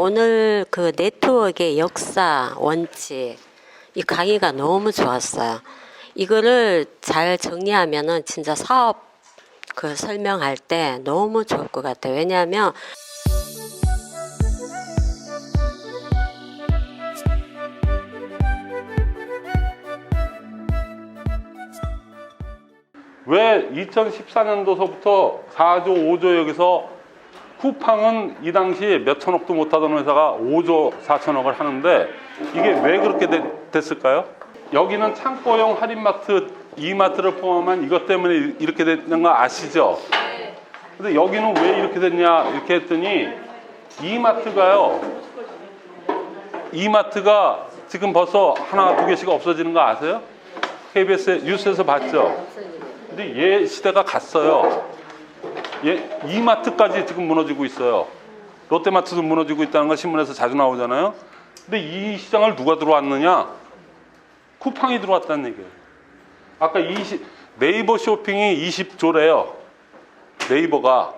오늘 그 네트워크의 역사, 원칙, 이 강의가 너무 좋았어요. 이거를 잘 정리하면은 진짜 사업 그 설명할 때 너무 좋을 것 같아요. 왜냐하면 왜 2014년도서부터 4조, 5조 여기서 쿠팡은 이 당시에 몇 천억도 못하던 회사가 5조 4천억을 하는데 이게 왜 그렇게 됐을까요? 여기는 창고용 할인마트, 이마트를 포함한 이것 때문에 이렇게 됐는 거 아시죠? 근데 여기는 왜 이렇게 됐냐 이렇게 했더니 이마트가 지금 벌써 하나, 두 개씩 없어지는 거 아세요? KBS 뉴스에서 봤죠? 근데 얘 시대가 갔어요. 이마트까지 지금 무너지고 있어요. 롯데마트도 무너지고 있다는 거 신문에서 자주 나오잖아요. 근데 이 시장을 누가 들어왔느냐? 쿠팡이 들어왔다는 얘기예요. 아까 네이버 쇼핑이 20조래요. 네이버가.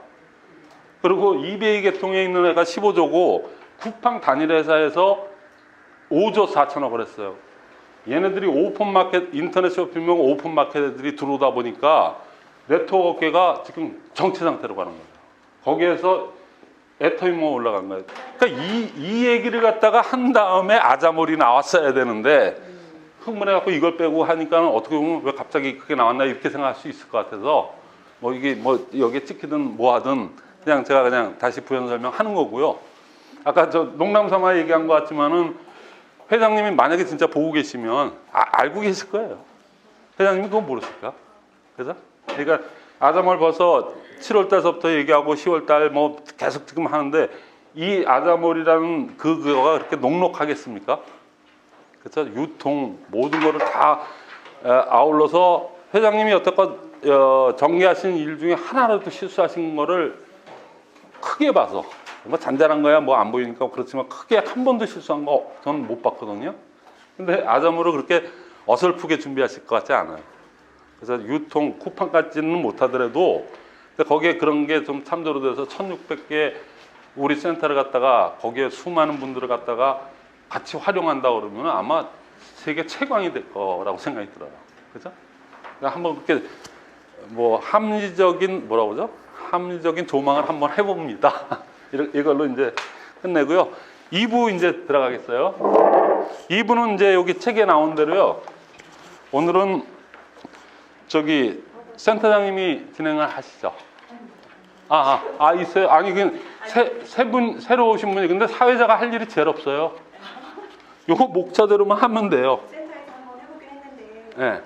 그리고 이베이 계통에 있는 애가 15조고 쿠팡 단일 회사에서 5조 4천억을 했어요. 얘네들이 오픈마켓, 인터넷 쇼핑용 오픈마켓 애들이 들어오다 보니까 네트워크가 지금 정체 상태로 가는 거예요. 거기에서 애터미모가 올라간 거예요. 그러니까 이 얘기를 갖다가 한 다음에 아자몰이 나왔어야 되는데 흥분해갖고 이걸 빼고 하니까 어떻게 보면 왜 갑자기 그게 나왔나 이렇게 생각할 수 있을 것 같아서 뭐 이게 뭐 여기에 찍히든 뭐 하든 그냥 제가 그냥 다시 부연 설명하는 거고요. 아까 저 농담삼아 얘기한 것 같지만은 회장님이 만약에 진짜 보고 계시면 알고 계실 거예요. 회장님이 그거 모르실까? 그죠? 그러니까 아자몰 벌써 7월 달서부터 얘기하고 10월 달 뭐 계속 지금 하는데 이 아자몰이라는 그거가 그렇게 녹록하겠습니까? 그렇죠? 유통 모든 거를 다 아울러서 회장님이 여태껏 전개하신 일 중에 하나라도 실수하신 거를 크게 봐서 뭐 잔잔한 거야 뭐 안 보이니까 그렇지만 크게 한 번도 실수한 거 저는 못 봤거든요. 근데 아자몰을 그렇게 어설프게 준비하실 것 같지 않아요. 그래서 유통 쿠팡까지는 못하더라도 거기에 그런 게 좀 참조로 돼서 1600개 우리 센터를 갖다가 거기에 수많은 분들을 갖다가 같이 활용한다 그러면 아마 세계 최강이 될 거라고 생각이 들어요. 그죠? 그러니까 한번 그렇게 뭐 합리적인 뭐라고 그러죠? 합리적인 조망을 한번 해봅니다. 이걸로 이제 끝내고요. 2부 이제 들어가겠어요. 2부는 이제 여기 책에 나온 대로요. 오늘은 저기 센터장님이 진행을 하시죠. 있어요. 아니 세 분 새로 오신 분이 근데 사회자가 할 일이 제일 없어요. 요거 목차대로만 하면 돼요. 센터에서 한번 해보긴 했는데. 네.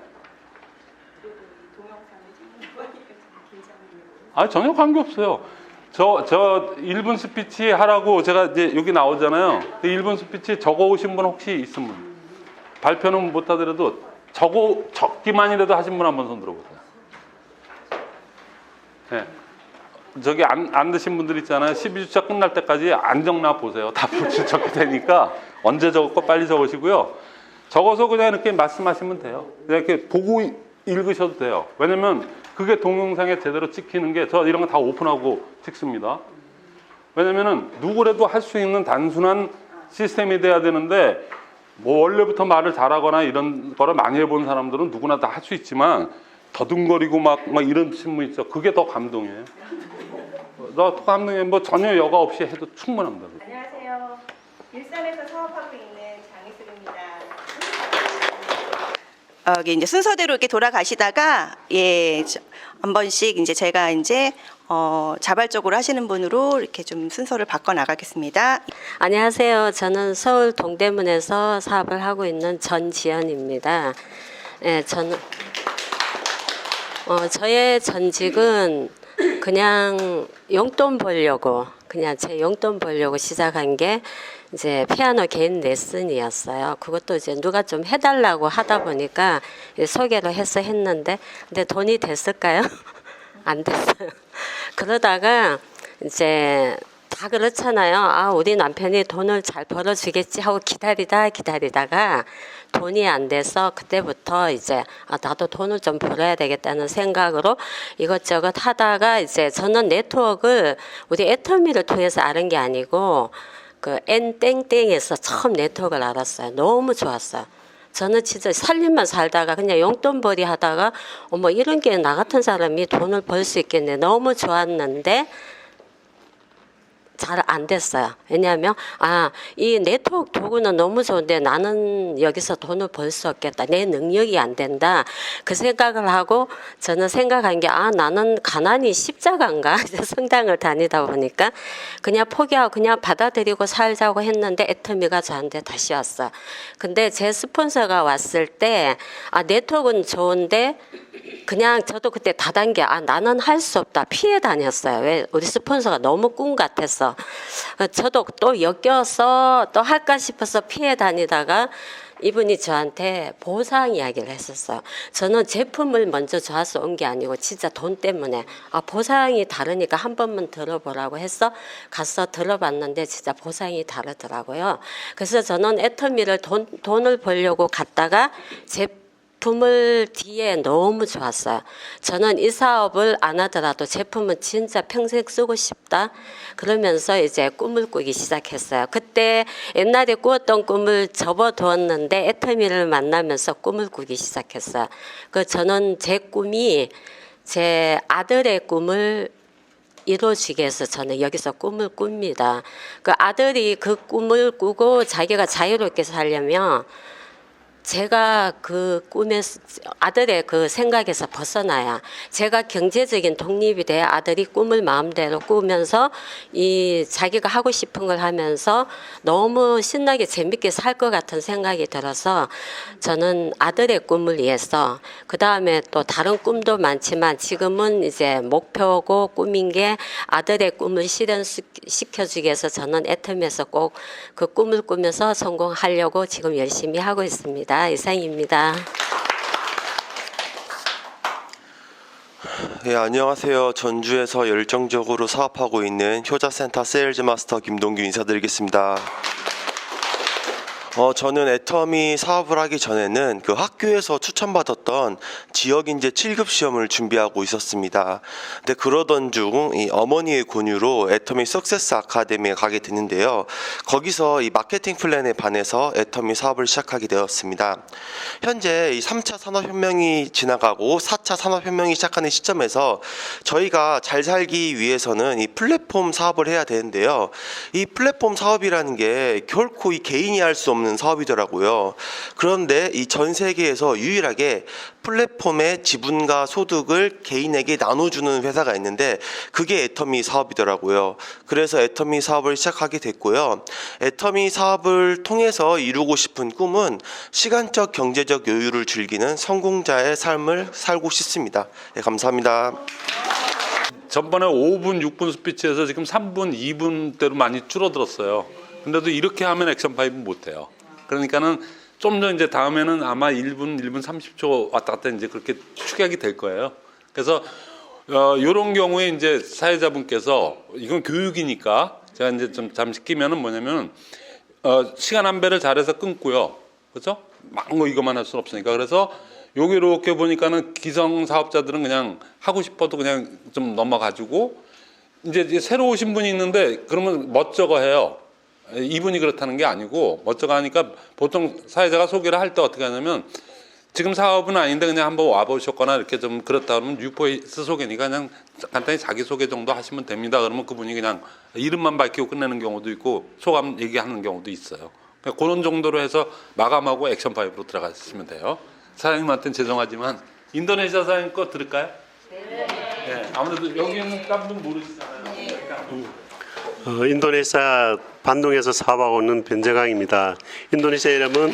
동영상을 찍는 거니까 좀 긴장이. 전혀 관계 없어요. 저 1분 스피치 하라고 제가 이제 여기 나오잖아요. 그 1분 스피치 적어 오신 분 혹시 있으면 발표는 못 하더라도 적기만이라도 하신 분 한번 손 들어보세요. 네. 저기 안 드신 분들 있잖아요. 12주차 끝날 때까지 안 적나 보세요. 다 적게 되니까 언제 적었고 빨리 적으시고요. 적어서 그냥 이렇게 말씀하시면 돼요. 그냥 이렇게 보고 읽으셔도 돼요. 왜냐면 그게 동영상에 제대로 찍히는 게 저 이런 거 다 오픈하고 찍습니다. 왜냐면은 누구라도 할 수 있는 단순한 시스템이 돼야 되는데 뭐 원래부터 말을 잘하거나 이런 거를 많이 해본 사람들은 누구나 다 할 수 있지만 더듬거리고 막 이런 신문 있죠. 그게 더 감동이에요. 더 감동이에요. 뭐 전혀 여과 없이 해도 충분합니다. 안녕하세요. 일산에서 사업하고 있는 장희슬입니다. 이게 이제 순서대로 이렇게 돌아가시다가 한 번씩 이제 제가 이제 자발적으로 하시는 분으로 이렇게 좀 순서를 바꿔 나가겠습니다. 안녕하세요. 저는 서울 동대문에서 사업을 하고 있는 전지연입니다. 네, 저는 저의 전직은 그냥 용돈 벌려고 그냥 제 용돈 벌려고 시작한 게 이제 피아노 개인 레슨이었어요. 그것도 이제 누가 좀 해달라고 하다 보니까 소개를 해서 했는데 근데 돈이 됐을까요? 안 됐어요. 그러다가 이제 다 그렇잖아요. 우리 남편이 돈을 잘 벌어주겠지 하고 기다리다가 돈이 안 돼서 그때부터 이제 나도 돈을 좀 벌어야 되겠다는 생각으로 이것저것 하다가 이제 저는 네트워크를 우리 애터미를 통해서 아는 게 아니고 그 N땡땡에서 처음 네트워크를 알았어요. 너무 좋았어요. 저는 진짜 살림만 살다가 그냥 용돈벌이 하다가 어머 이런 게 나 같은 사람이 돈을 벌 수 있겠네. 너무 좋았는데 잘 안 됐어요. 왜냐하면 이 네트워크 도구는 너무 좋은데 나는 여기서 돈을 벌 수 없겠다. 내 능력이 안 된다. 그 생각을 하고 저는 생각한 게 나는 가난이 십자가인가? 성당을 다니다 보니까 그냥 포기하고 그냥 받아들이고 살자고 했는데 애터미가 저한테 다시 왔어요. 근데 제 스폰서가 왔을 때 네트워크는 좋은데 그냥 저도 그때 다단계 나는 할 수 없다 피해 다녔어요. 왜 우리 스폰서가 너무 꿈 같았어. 저도 또 엮여서 또 할까 싶어서 피해 다니다가 이분이 저한테 보상 이야기를 했었어요. 저는 제품을 먼저 좋아서 온 게 아니고 진짜 돈 때문에 보상이 다르니까 한 번만 들어보라고 해서 가서 들어봤는데 진짜 보상이 다르더라고요. 그래서 저는 애터미를 돈을 벌려고 갔다가 제품을 뒤에 너무 좋았어요. 저는 이 사업을 안 하더라도 제품은 진짜 평생 쓰고 싶다. 그러면서 이제 꿈을 꾸기 시작했어요. 그때 옛날에 꾸었던 꿈을 접어두었는데 애터미를 만나면서 꿈을 꾸기 시작했어요. 저는 제 꿈이 제 아들의 꿈을 이루어지게 해서 저는 여기서 꿈을 꿉니다. 그 아들이 그 꿈을 꾸고 자기가 자유롭게 살려면 제가 그 꿈에서 아들의 그 생각에서 벗어나야 제가 경제적인 독립이 돼야 아들이 꿈을 마음대로 꾸면서 이 자기가 하고 싶은 걸 하면서 너무 신나게 재밌게 살 것 같은 생각이 들어서 저는 아들의 꿈을 위해서 그 다음에 또 다른 꿈도 많지만 지금은 이제 목표고 꿈인 게 아들의 꿈을 실현시켜주기 위해서 저는 애터미에서 꼭 그 꿈을 꾸면서 성공하려고 지금 열심히 하고 있습니다. 이상입니다. 예, 안녕하세요. 전주에서 열정적으로 사업하고 있는 효자센터 세일즈 마스터 김동규 인사드리겠습니다. 저는 애터미 사업을 하기 전에는 그 학교에서 추천받았던 지역인재 7급 시험을 준비하고 있었습니다. 근데 그러던 중 이 어머니의 권유로 애터미 석세스 아카데미에 가게 됐는데요. 거기서 이 마케팅 플랜에 반해서 애터미 사업을 시작하게 되었습니다. 현재 이 3차 산업혁명이 지나가고 4차 산업혁명이 시작하는 시점에서 저희가 잘 살기 위해서는 이 플랫폼 사업을 해야 되는데요. 이 플랫폼 사업이라는 게 결코 이 개인이 할 수 없는 사업이더라고요. 그런데 이 전 세계에서 유일하게 플랫폼의 지분과 소득을 개인에게 나눠주는 회사가 있는데 그게 애터미 사업이더라고요. 그래서 애터미 사업을 시작하게 됐고요. 애터미 사업을 통해서 이루고 싶은 꿈은 시간적 경제적 여유를 즐기는 성공자의 삶을 살고 싶습니다. 네, 감사합니다. 전번에 5분, 6분 스피치에서 지금 3분, 2분대로 많이 줄어들었어요. 근데도 이렇게 하면 액션5는 못해요. 그러니까는 좀 더 이제 다음에는 아마 1분, 1분 30초 왔다 갔다 이제 그렇게 축약이 될 거예요. 그래서 이런 경우에 이제 사회자분께서 이건 교육이니까 제가 이제 좀 잠시 끼면은 뭐냐면 시간 안배를 잘해서 끊고요. 그렇죠? 막 뭐 이것만 할 수는 없으니까. 그래서 여기 이렇게 보니까는 기성 사업자들은 그냥 하고 싶어도 그냥 좀 넘어가지고 이제 새로 오신 분이 있는데 그러면 멋쩍어 해요. 이분이 그렇다는 게 아니고 멋쩍어 하니까 보통 사회자가 소개를 할 때 어떻게 하냐면 지금 사업은 아닌데 그냥 한번 와보셨거나 이렇게 좀 그렇다 그러면 뉴포이스 소개니까 그냥 간단히 자기소개 정도 하시면 됩니다. 그러면 그분이 그냥 이름만 밝히고 끝내는 경우도 있고 소감 얘기하는 경우도 있어요. 그러니까 그런 정도로 해서 마감하고 액션5로 들어가시면 돼요. 사장님한테는 죄송하지만 인도네시아 사장님 거 들을까요? 네. 아무래도 여기는 딴 분 모르시잖아요. 인도네시아 반동에서 사업하고 있는 변재강입니다. 인도네시아 이름은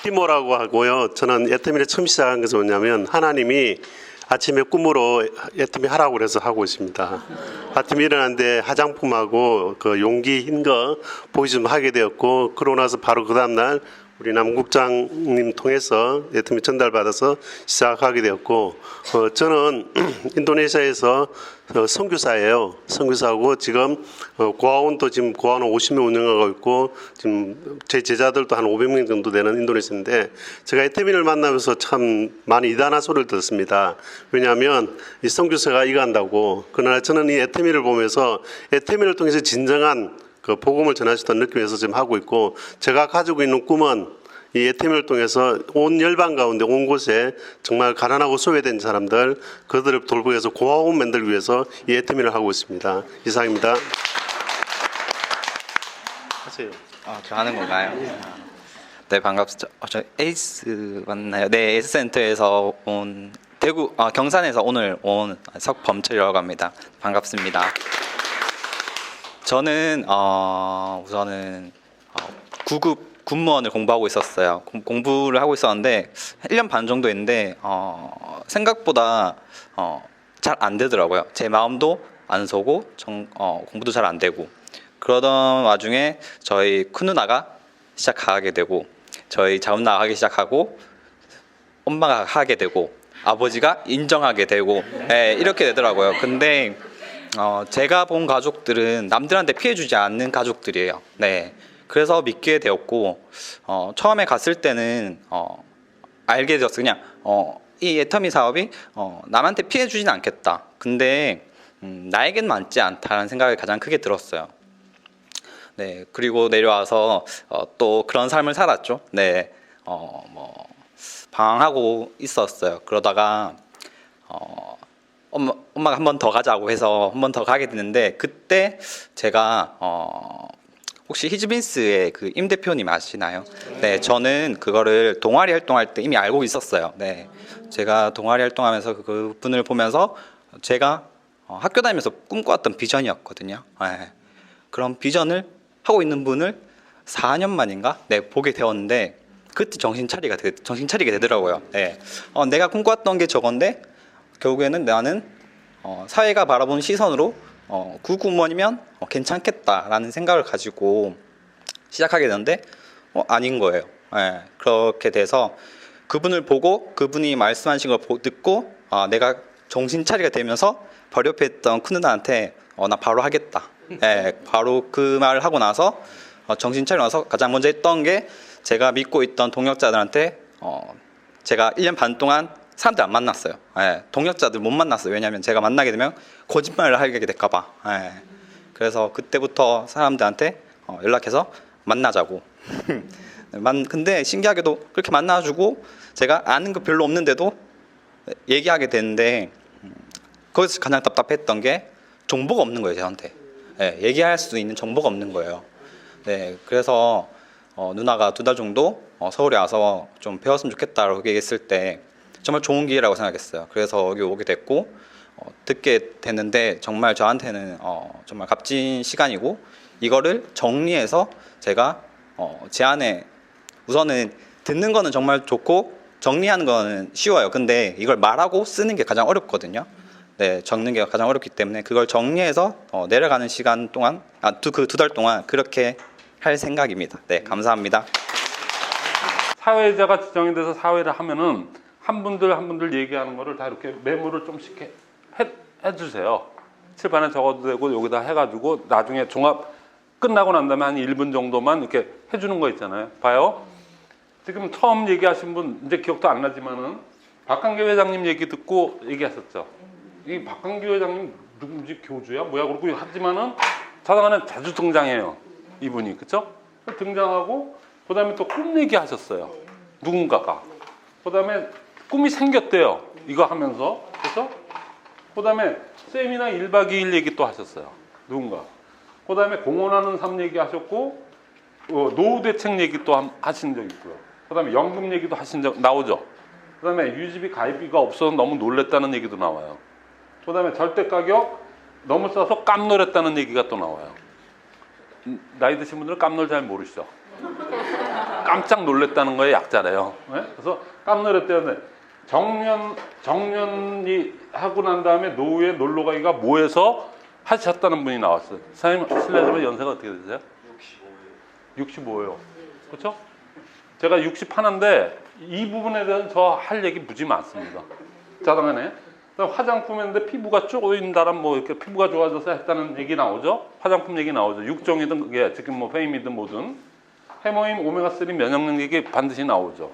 티모라고 하고요. 저는 애터미를 처음 시작한 것은 뭐냐면 하나님이 아침에 꿈으로 애터미 하라고 그래서 하고 있습니다. 아침에 일어났는데 화장품하고 그 용기 흰 거 보여주면 하게 되었고 그러고 나서 바로 그 다음날 우리 남국장님 통해서 애터미 전달받아서 시작하게 되었고 저는 인도네시아에서 선교사예요. 선교사고 지금 고아원도 지금 고아원 50명 운영하고 있고 지금 제 제자들도 한 500명 정도 되는 인도네시아인데 제가 애터미를 만나면서 참 많이 이단한 소리를 듣습니다. 왜냐하면 이 선교사가 이거 한다고. 그러나 저는 이 애터미를 보면서 애터미를 통해서 진정한 그 복음을 전할 수 있다는 느낌에서 지금 하고 있고, 제가 가지고 있는 꿈은 이 애터미를 통해서 온 열방 가운데 온 곳에 정말 가난하고 소외된 사람들, 그들을 돌보기 위해서 고아원 만들기 위해서 이 애터미를 하고 있습니다. 이상입니다. 하세요. 저 하는 건가요? 네, 반갑습니다. 저 에이스 맞나요? 네, 에이스 센터에서 온 대구 경산에서 오늘 온 석범철이라고 합니다. 반갑습니다. 저는 우선은 9급 군무원을 공부하고 있었어요. 공부를 하고 있었는데 1년 반 정도 했는데 생각보다 잘 안 되더라고요. 제 마음도 안 서고 공부도 잘 안 되고, 그러던 와중에 저희 큰 누나가 시작하게 되고, 저희 작은누나가 하기 시작하고, 엄마가 하게 되고, 아버지가 인정하게 되고, 이렇게 되더라고요. 근데 제가 본 가족들은 남들한테 피해주지 않는 가족들이에요. 네, 그래서 믿게 되었고, 처음에 갔을 때는 알게 되었어요. 그냥 이 애터미 사업이 남한테 피해주지는 않겠다. 근데 나에겐 맞지 않다는 생각이 가장 크게 들었어요. 네, 그리고 내려와서 또 그런 삶을 살았죠. 네, 방황하고 있었어요. 그러다가 엄마가 한 번 더 가자고 해서 한 번 더 가게 됐는데, 그때 제가 혹시 히즈빈스의 그 임 대표님 아시나요? 네, 저는 그거를 동아리 활동할 때 이미 알고 있었어요. 네, 제가 동아리 활동하면서 그분을 보면서 제가 학교 다니면서 꿈꿔왔던 비전이었거든요. 네, 그런 비전을 하고 있는 분을 4년 만인가 보게 되었는데, 그때 정신 차리게 되더라고요. 네, 내가 꿈꿔왔던 게 저건데 결국에는 나는 사회가 바라보는 시선으로 구구먼이면 괜찮겠다라는 생각을 가지고 시작하게 되는데 아닌 거예요. 네, 그렇게 돼서 그분을 보고 그분이 말씀하신 걸 듣고 내가 정신 차리게 되면서 바로 옆에 있던 큰 누나한테 나 바로 하겠다. 네, 바로 그 말을 하고 나서 정신 차리고 나서 가장 먼저 했던 게, 제가 믿고 있던 동역자들한테 제가 1년 반 동안 사람들 안 만났어요. 예, 동역자들 못 만났어요. 왜냐하면 제가 만나게 되면 거짓말을 하게 될까 봐. 예, 그래서 그때부터 사람들한테 연락해서 만나자고. 근데 신기하게도 그렇게 만나주고 제가 아는 거 별로 없는데도 얘기하게 되는데, 거기서 가장 답답했던 게 정보가 없는 거예요, 저한테. 예, 얘기할 수 있는 정보가 없는 거예요. 네, 그래서 누나가 2달 정도 서울에 와서 좀 배웠으면 좋겠다라고 얘기했을 때 정말 좋은 기회라고 생각했어요. 그래서 여기 오게 됐고 듣게 됐는데, 정말 저한테는 정말 값진 시간이고, 이거를 정리해서 제가 제 안에, 우선은 듣는 거는 정말 좋고 정리하는 거는 쉬워요. 근데 이걸 말하고 쓰는 게 가장 어렵거든요. 네, 적는 게 가장 어렵기 때문에 그걸 정리해서 내려가는 시간 동안 그 2달 동안 그렇게 할 생각입니다. 네, 감사합니다. 사회자가 지정이 돼서 사회를 하면은 한 분들 얘기하는 거를 다 이렇게 메모를 좀씩 해주세요. 칠판에 적어도 되고 여기다 해가지고 나중에 종합 끝나고 난 다음에 한 1분 정도만 이렇게 해주는 거 있잖아요. 봐요. 지금 처음 얘기하신 분 이제 기억도 안 나지만은 박한계 회장님 얘기 듣고 얘기하셨죠. 이 박한계 회장님 누군지 교주야 뭐야 그러고 하지만은 자다가는 자주 등장해요. 이분이, 그쵸? 등장하고 그다음에 또 꿈 얘기하셨어요. 누군가가. 그다음에 꿈이 생겼대요. 이거 하면서. 그래서 그다음에 세미나 1박 2일 얘기 또 하셨어요. 누군가. 그다음에 공헌하는 삶 얘기하셨고 노후 대책 얘기 또 하신 적 있고요. 그다음에 연금 얘기도 하신 적 나오죠. 그다음에 유지비 가입비가 없어서 너무 놀랬다는 얘기도 나와요. 그다음에 절대 가격 너무 싸서 깜놀했다는 얘기가 또 나와요. 나이 드신 분들은 깜놀 잘 모르시죠? 깜짝 놀랬다는 거에 약자래요. 네? 그래서 깜놀했대요. 정년이 하고 난 다음에 노후에 놀러 가기가 뭐해서 하셨다는 분이 나왔어요. 사장님 실례지만 연세가 어떻게 되세요? 65예요. 그렇죠? 제가 60 하나인데 이 부분에 대해서 저 할 얘기 무지 많습니다. 자당하네. 화장품인데 피부가 쪼인다란 뭐 이렇게 피부가 좋아져서 했다는 얘기 나오죠. 화장품 얘기 나오죠. 육종이든 그게 지금 뭐 페임이든 뭐든 해모임 오메가3 면역력 얘기 반드시 나오죠.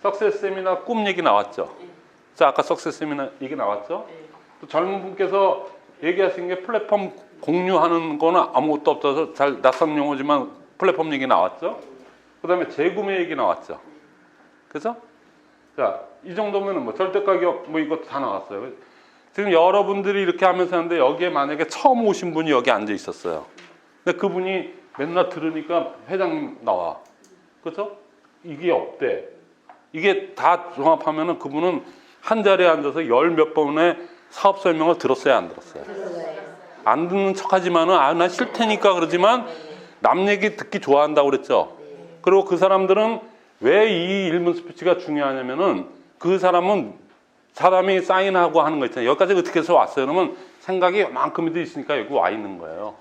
석세스 세미나 꿈 얘기 나왔죠. 자, 아까 석세스 세미나 얘기 나왔죠. 또 젊은 분께서 얘기하신 게 플랫폼 공유하는 거는 아무것도 없어서 잘 낯선 용어지만 플랫폼 얘기 나왔죠. 그다음에 재구매 얘기 나왔죠. 그래서 자, 이 정도면은 뭐 절대 가격 뭐 이것도 다 나왔어요. 지금 여러분들이 이렇게 하면서 하는데 여기에 만약에 처음 오신 분이 여기 앉아 있었어요. 근데 그분이 맨날 들으니까 회장님 나와. 그렇죠? 이게 없대. 이게 다 종합하면은 그분은 한 자리에 앉아서 열 몇 번의 사업 설명을 들었어요, 안 들었어요? 안 듣는 척하지만은 나 싫다니까 그러지만 남 얘기 듣기 좋아한다고 그랬죠. 그리고 그 사람들은 왜 이 1분 스피치가 중요하냐면은 그 사람은 사람이 사인하고 하는 거 있잖아요. 여기까지 어떻게 해서 왔어요? 그러면 생각이 요만큼이도 있으니까 여기 와 있는 거예요.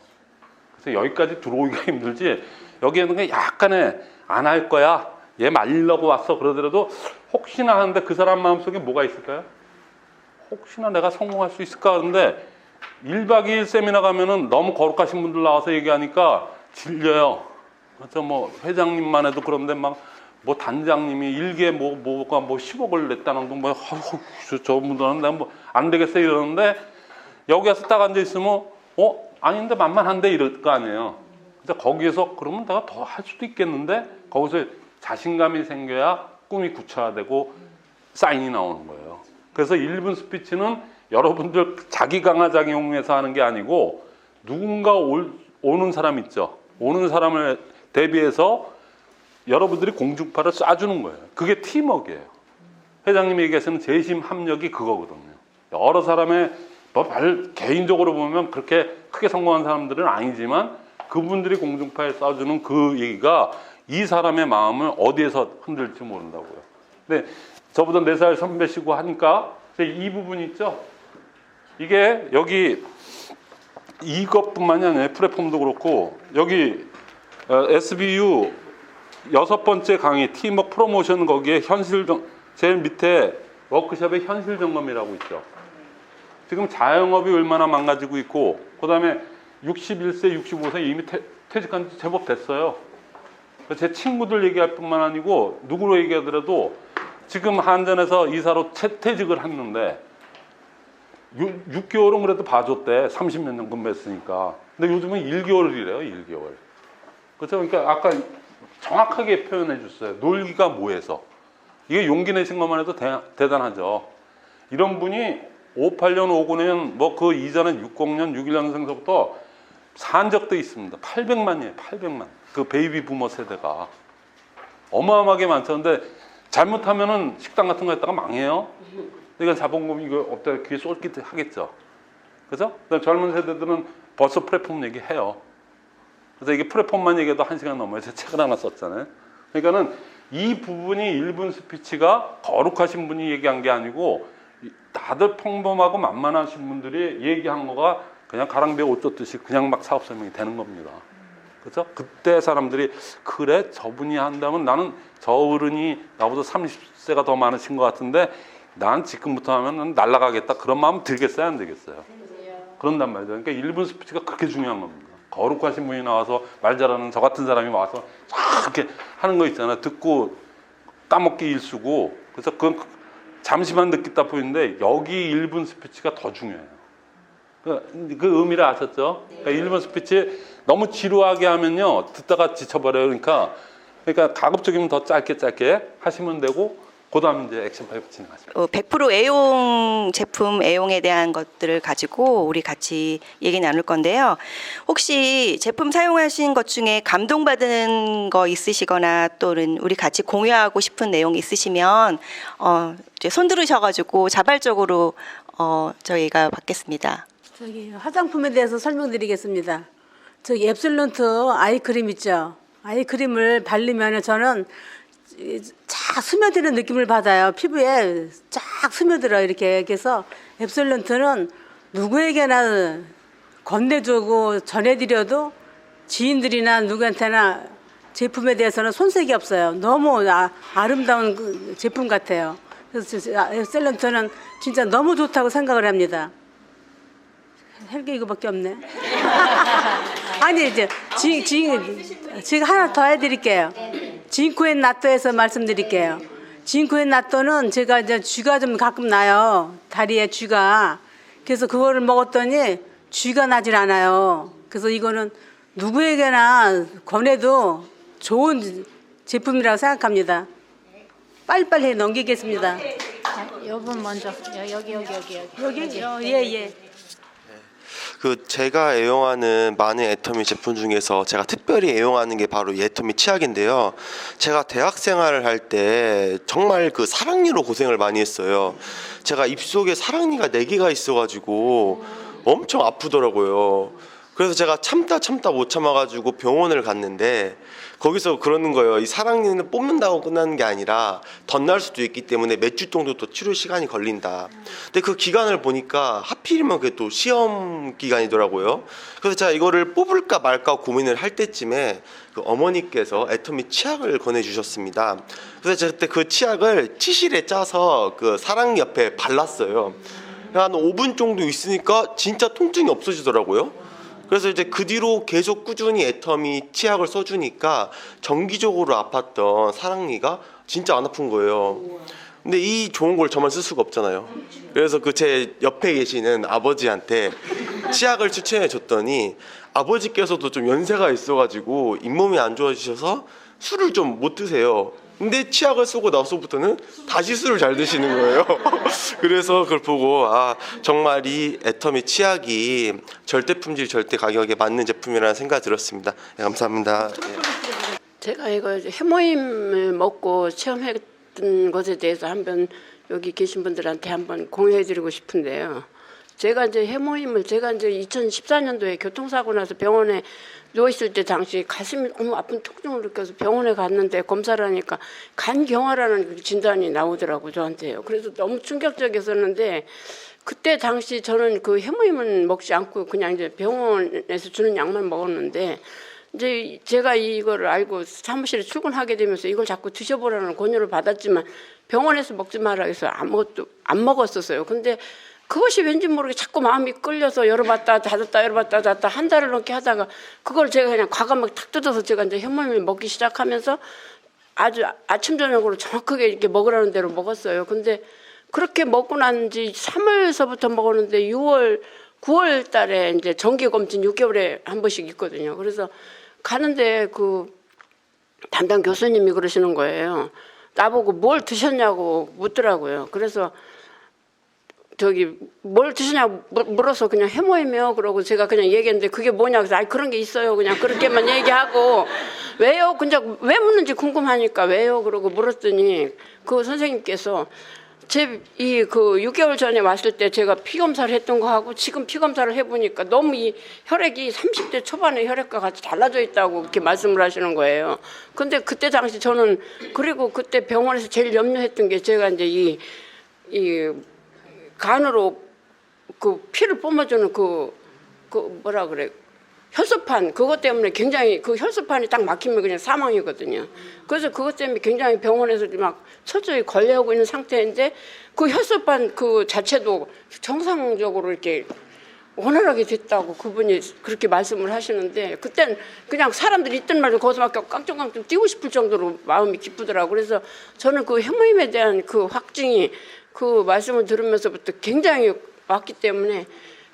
그래서 여기까지 들어오기가 힘들지 여기에는 그냥 약간의 안 할 거야. 얘 말리려고 왔어. 그러더라도 혹시나 하는데 그 사람 마음속에 뭐가 있을까요? 혹시나 내가 성공할 수 있을까 하는데 1박 2일 세미나 가면은 너무 거룩하신 분들 나와서 얘기하니까 질려요. 그래서 뭐 회장님만 해도 그런데 막 뭐 단장님이 일개 뭐가 뭐 10억을 냈다는 둥 뭐 저분들은 내가 뭐 안 되겠어요 이러는데 여기 와서 딱 앉아 있으면 아닌데 만만한데 이럴 거 아니에요. 그래서 거기에서 그러면 내가 더 할 수도 있겠는데 거기서 자신감이 생겨야 꿈이 구체화되고 사인이 나오는 거예요. 그래서 1분 스피치는 여러분들 자기 강화작용해서 하는 게 아니고 누군가 오는 사람 있죠. 오는 사람을 대비해서 여러분들이 공중파를 쏴주는 거예요. 그게 팀워크예요. 회장님이 얘기하시는 재심 합력이 그거거든요. 여러 사람의 개인적으로 보면 그렇게 크게 성공한 사람들은 아니지만 그분들이 공중파에 쏴주는 그 얘기가 이 사람의 마음을 어디에서 흔들지 모른다고요. 근데 저보다 4살 선배시고 하니까 이 부분 있죠. 이게 여기 이것뿐만이 아니라 플랫폼도 그렇고 여기 SBU 6번째 강의 팀워크 프로모션 거기에 제일 밑에 워크숍의 현실 점검이라고 있죠. 지금 자영업이 얼마나 망가지고 있고 그다음에 61세, 65세 이미 퇴직한 지 제법 됐어요. 제 친구들 얘기할 뿐만 아니고 누구로 얘기하더라도 지금 한전에서 이사로 퇴직을 했는데 6개월은 그래도 봐줬대. 30몇 년 근무했으니까. 근데 요즘은 1개월이래요. 1개월. 그렇죠? 그러니까 아까 정확하게 표현해 줬어요. 놀기가 뭐해서. 이게 용기 내신 것만 해도 대단하죠. 이런 분이 58년, 59년 뭐 그 이전에 60년, 61년생서부터 산 적도 있습니다. 800만이에요. 800만. 그 베이비 부머 세대가. 어마어마하게 많죠. 근데 잘못하면은 식당 같은 거 했다가 망해요. 그러니까 자본금 이거 없다 귀에 쏠깃 하겠죠. 그죠? 젊은 세대들은 벌써 플랫폼 얘기해요. 그래서 이게 플랫폼만 얘기해도 1시간 넘어요. 제가 책을 하나 썼잖아요. 그러니까는 이 부분이 1분 스피치가 거룩하신 분이 얘기한 게 아니고 다들 평범하고 만만하신 분들이 얘기한 거가 그냥 가랑비에 옷 젖듯이 그냥 막 사업 설명이 되는 겁니다. 그렇죠? 그때 사람들이 그래 저분이 한다면 나는 저 어른이 나보다 30세가 더 많으신 것 같은데 난 지금부터 하면 날아가겠다 그런 마음 들겠어요 안 되겠어요? 그런단 말이죠. 그러니까 1분 스피치가 그렇게 중요한 겁니다. 거룩하신 분이 나와서 말 잘하는 저 같은 사람이 와서 이렇게 하는 거 있잖아요. 듣고 까먹기 일수고 그래서 그건 잠시만 듣겠다 보이는데 여기 1분 스피치가 더 중요해요. 그 의미를 아셨죠? 그러니까 1분 스피치 너무 지루하게 하면요 듣다가 지쳐버려요. 그러니까 가급적이면 더 짧게 하시면 되고 그 다음 이제 액션 5 진행하십니다. 100% 애용 제품 애용에 대한 것들을 가지고 우리 같이 얘기 나눌 건데요. 혹시 제품 사용하신 것 중에 감동받은 거 있으시거나 또는 우리 같이 공유하고 싶은 내용 있으시면 이제 손 들으셔가지고 자발적으로 저희가 받겠습니다. 저기 화장품에 대해서 설명드리겠습니다. 저기 앱솔루트 아이크림 있죠. 아이크림을 바르면 저는 쫙 스며드는 느낌을 받아요. 피부에 쫙 스며들어 이렇게. 그래서 앱솔루트는 누구에게나 건네주고 전해드려도 지인들이나 누구한테나 제품에 대해서는 손색이 없어요. 너무 아름다운 그 제품 같아요. 그래서 앱솔루트는 진짜 너무 좋다고 생각을 합니다. 헬기 이거밖에 없네. 아니 이제 지금 하나 더 해드릴게요. 징크앤 나또에서 말씀드릴게요. 징크앤 나또는 제가 이제 쥐가 좀 가끔 나요. 다리에 쥐가. 그래서 그거를 먹었더니 쥐가 나질 않아요. 그래서 이거는 누구에게나 권해도 좋은 제품이라고 생각합니다. 빨리빨리 넘기겠습니다. 여분 먼저 여기요? 예. 그 제가 애용하는 많은 애터미 제품 중에서 제가 특별히 애용하는 게 바로 이 애터미 치약인데요. 제가 대학 생활을 할 때 정말 그 사랑니로 고생을 많이 했어요. 제가 입속에 사랑니가 4개가 있어가지고 엄청 아프더라고요. 그래서 제가 참다 못 참아가지고 병원을 갔는데 거기서 그러는 거예요. 이 사랑니는 뽑는다고 끝나는 게 아니라 덧날 수도 있기 때문에 몇 주 정도 또 치료 시간이 걸린다. 근데 그 기간을 보니까 하필이면 그게 또 시험 기간이더라고요. 그래서 제가 이거를 뽑을까 말까 고민을 할 때쯤에 그 어머니께서 애터미 치약을 권해주셨습니다. 그래서 제가 그때 그 치약을 치실에 짜서 그 사랑니 옆에 발랐어요. 한 5분 정도 있으니까 진짜 통증이 없어지더라고요. 그래서 이제 그 뒤로 계속 꾸준히 애터미 치약을 써주니까 정기적으로 아팠던 사랑니가 진짜 안 아픈 거예요. 근데 이 좋은 걸 저만 쓸 수가 없잖아요. 그래서 그 제 옆에 계시는 아버지한테 치약을 추천해 줬더니 아버지께서도 좀 연세가 있어가지고 잇몸이 안 좋아지셔서 술을 좀 못 드세요. 근데 치약을 쓰고 나서부터는 다시 술을 잘 드시는 거예요. 그래서 그걸 보고 아 정말 이 애터미 치약이 절대 품질 절대 가격에 맞는 제품이라는 생각이 들었습니다. 네, 감사합니다. 제가 이거 해모임을 먹고 체험했던 것에 대해서 한번 여기 계신 분들한테 한번 공유해드리고 싶은데요. 제가 이제 2014년도에 교통사고 나서 병원에 누워있을 때 당시 가슴이 너무 아픈 통증을 느껴서 병원에 갔는데 검사를 하니까 간경화라는 진단이 나오더라고요, 저한테요. 그래서 너무 충격적이었었는데 그때 당시 저는 그 해모임은 먹지 않고 그냥 이제 병원에서 주는 약만 먹었는데 이제 제가 이거를 알고 사무실에 출근하게 되면서 이걸 자꾸 드셔보라는 권유를 받았지만 병원에서 먹지 마라 해서 아무것도 안 먹었었어요. 근데 그것이 왠지 모르게 자꾸 마음이 끌려서 열어봤다 닫았다 한 달을 넘게 하다가 그걸 제가 그냥 과감하게 탁 뜯어서 제가 이제 해모임을 먹기 시작하면서 아주 아침 저녁으로 정확하게 이렇게 먹으라는 대로 먹었어요. 근데 그렇게 먹고 난 지 3월서부터 먹었는데 9월 달에 이제 정기 검진 6개월에 한 번씩 있거든요. 그래서 가는데 그 담당 교수님이 그러시는 거예요. 나보고 뭘 드셨냐고 묻더라고요. 그래서 저기 뭘 드시냐고 물어서 그냥 해모이며 그러고 제가 그냥 얘기했는데 그게 뭐냐 그래서 그런 게 있어요 그냥 그렇게만 얘기하고 왜요? 근데 왜 묻는지 궁금하니까 왜요? 그러고 물었더니 그 선생님께서 제 이 그 6개월 전에 왔을 때 제가 피 검사를 했던 거하고 지금 피 검사를 해보니까 너무 이 혈액이 30대 초반의 혈액과 같이 달라져 있다고 그렇게 말씀을 하시는 거예요. 근데 그때 당시 저는 그리고 그때 병원에서 제일 염려했던 게 제가 이제 이 간으로 그 피를 뿜어주는 그 뭐라 그래 혈소판 그것 때문에 굉장히 그 혈소판이 딱 막히면 그냥 사망이거든요. 그래서 그것 때문에 굉장히 병원에서 막 철저히 관리하고 있는 상태인데 그 혈소판 그 자체도 정상적으로 이렇게 원활하게 됐다고 그분이 그렇게 말씀을 하시는데 그땐 그냥 사람들이 있던 말도 거기서 막 깡총깡총 뛰고 싶을 정도로 마음이 기쁘더라고요. 그래서 저는 그 해모임에 대한 그 확증이 그 말씀을 들으면서부터 굉장히 왔기 때문에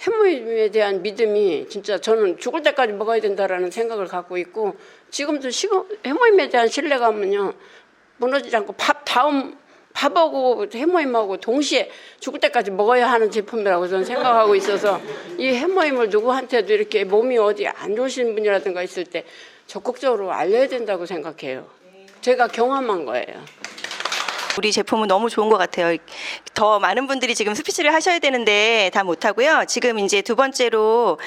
해모임에 대한 믿음이 진짜 저는 죽을 때까지 먹어야 된다라는 생각을 갖고 있고 지금도 해모임에 대한 신뢰감은요 무너지지 않고 밥하고 해모임하고 동시에 죽을 때까지 먹어야 하는 제품이라고 저는 생각하고 있어서 이 해모임을 누구한테도 이렇게 몸이 어디 안 좋으신 분이라든가 있을 때 적극적으로 알려야 된다고 생각해요. 제가 경험한 거예요. 우리 제품은 너무 좋은 것 같아요. 더 많은 분들이 지금 스피치를 하셔야 되는데 다 못하고요. 지금 이제 두 번째로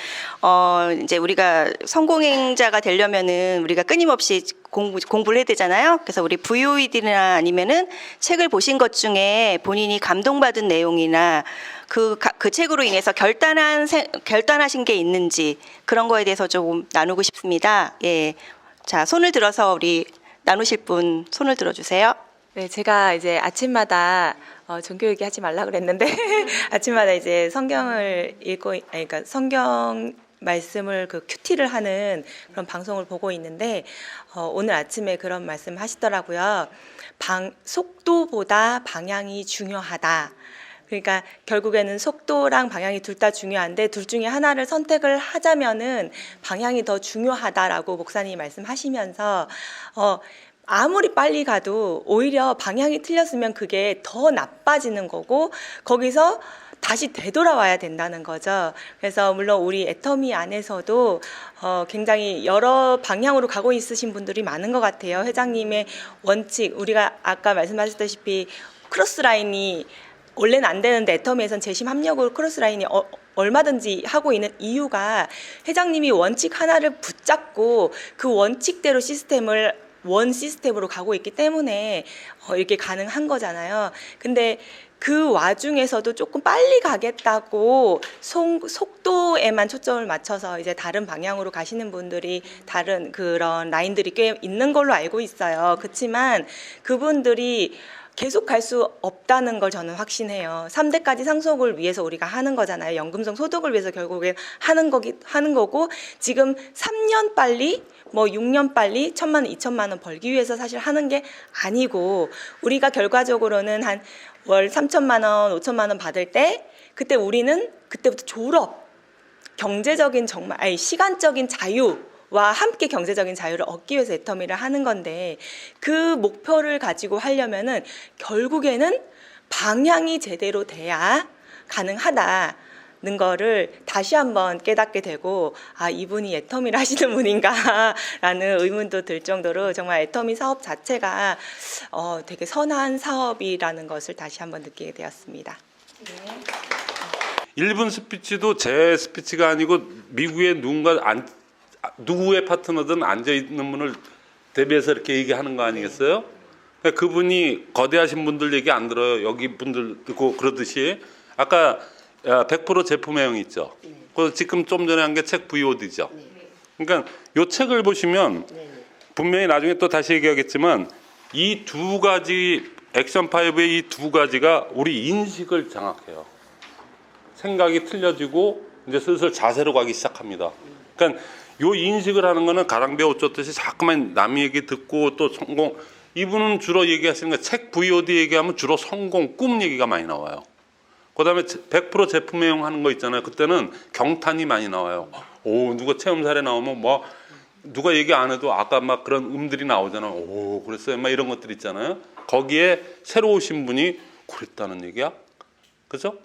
이제 우리가 성공행자가 되려면은 우리가 끊임없이 공부를 해야 되잖아요. 그래서 우리 VOED나 아니면은 책을 보신 것 중에 본인이 감동받은 내용이나 그 책으로 인해서 결단하신 게 있는지 그런 거에 대해서 조금 나누고 싶습니다. 예, 자 손을 들어서 우리 나누실 분 손을 들어주세요. 네, 제가 이제 아침마다 종교 얘기하지 말라 그랬는데 아침마다 이제 성경을 읽고, 그러니까 성경 말씀을 그 큐티를 하는 그런 방송을 보고 있는데 오늘 아침에 그런 말씀 하시더라고요. 속도보다 방향이 중요하다. 그러니까 결국에는 속도랑 방향이 둘 다 중요한데 둘 중에 하나를 선택을 하자면은 방향이 더 중요하다라고 목사님이 말씀하시면서 아무리 빨리 가도 오히려 방향이 틀렸으면 그게 더 나빠지는 거고 거기서 다시 되돌아와야 된다는 거죠. 그래서 물론 우리 애터미 안에서도 굉장히 여러 방향으로 가고 있으신 분들이 많은 것 같아요. 회장님의 원칙, 우리가 아까 말씀하셨다시피 크로스라인이 원래는 안 되는데 애터미에선 재심 합력으로 크로스라인이 얼마든지 하고 있는 이유가 회장님이 원칙 하나를 붙잡고 그 원칙대로 시스템을 원 시스템으로 가고 있기 때문에 이렇게 가능한 거잖아요. 근데 그 와중에서도 조금 빨리 가겠다고 속도에만 초점을 맞춰서 이제 다른 방향으로 가시는 분들이 다른 그런 라인들이 꽤 있는 걸로 알고 있어요. 그렇지만 그분들이 계속 갈 수 없다는 걸 저는 확신해요. 3대까지 상속을 위해서 우리가 하는 거잖아요. 연금성 소득을 위해서 결국에 하는 거고 지금 3년 빨리 6년 빨리 1,000만 원, 2,000만 원 벌기 위해서 사실 하는 게 아니고 우리가 결과적으로는 한 월 3,000만 원, 5,000만 원 받을 때 그때 우리는 그때부터 졸업, 경제적인 시간적인 자유와 함께 경제적인 자유를 얻기 위해서 애터미를 하는 건데 그 목표를 가지고 하려면은 결국에는 방향이 제대로 돼야 가능하다. 는 거를 다시 한번 깨닫게 되고 이분이 애터미를 하시는 분인가라는 의문도 들 정도로 정말 애터미 사업 자체가 되게 선한 사업이라는 것을 다시 한번 느끼게 되었습니다. 1분 스피치도 제 스피치가 아니고 미국의 누구의 파트너든 앉아있는 분을 대비해서 이렇게 얘기하는 거 아니겠어요? 그러니까 그분이 거대하신 분들 얘기 안 들어요. 여기 분들 듣고 그러듯이 아까 100% 제품의 형 있죠. 그래서 지금 좀 전에 한 게 책 VOD죠. 그러니까 이 책을 보시면 분명히 나중에 또 다시 얘기하겠지만 이 두 가지 액션 5의 이 두 가지가 우리 인식을 장악해요. 생각이 틀려지고 이제 슬슬 자세로 가기 시작합니다. 그러니까 요 인식을 하는 거는 가랑비에 옷 젖듯이 자꾸만 남 얘기 듣고 또 성공. 이분은 주로 얘기하시는 거 책 VOD 얘기하면 주로 성공, 꿈 얘기가 많이 나와요. 그다음에 100% 제품애용 하는 거 있잖아요. 그때는 경탄이 많이 나와요. 누가 체험 사례 나오면 누가 얘기 안 해도 아까 막 그런 음들이 나오잖아요. 그랬어요. 막 이런 것들 있잖아요. 거기에 새로 오신 분이 그랬다는 얘기야? 그죠?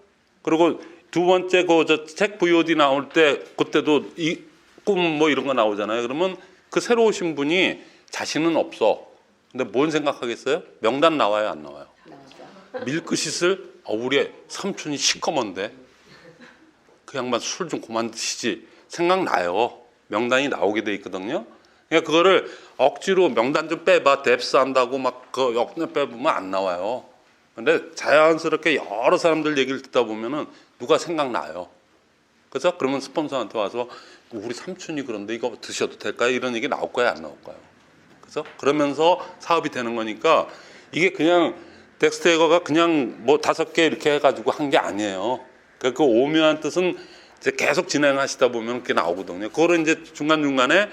그리고 두 번째 책 VOD 나올 때 그때도 이 꿈 이런 거 나오잖아요. 그러면 그 새로 오신 분이 자신은 없어. 근데 뭔 생각하겠어요? 명단 나와요, 안 나와요? 밀크시슬 우리 삼촌이 시커먼데 그 양반 술 좀 그만 드시지 생각나요. 명단이 나오게 돼 있거든요. 그러니까 그거를 억지로 명단 좀 빼봐 뎁스 한다고 막 그 역내 빼보면 안 나와요. 근데 자연스럽게 여러 사람들 얘기를 듣다 보면은 누가 생각나요. 그죠? 그러면 스폰서한테 와서 우리 삼촌이 그런데 이거 드셔도 될까요? 이런 얘기 나올 거야 안 나올 거야. 그죠? 그러면서 사업이 되는 거니까 이게 그냥 덱스테이거가 그냥 5개 이렇게 해가지고 한 게 아니에요. 그 오묘한 뜻은 이제 계속 진행하시다 보면 그게 나오거든요. 그거를 이제 중간중간에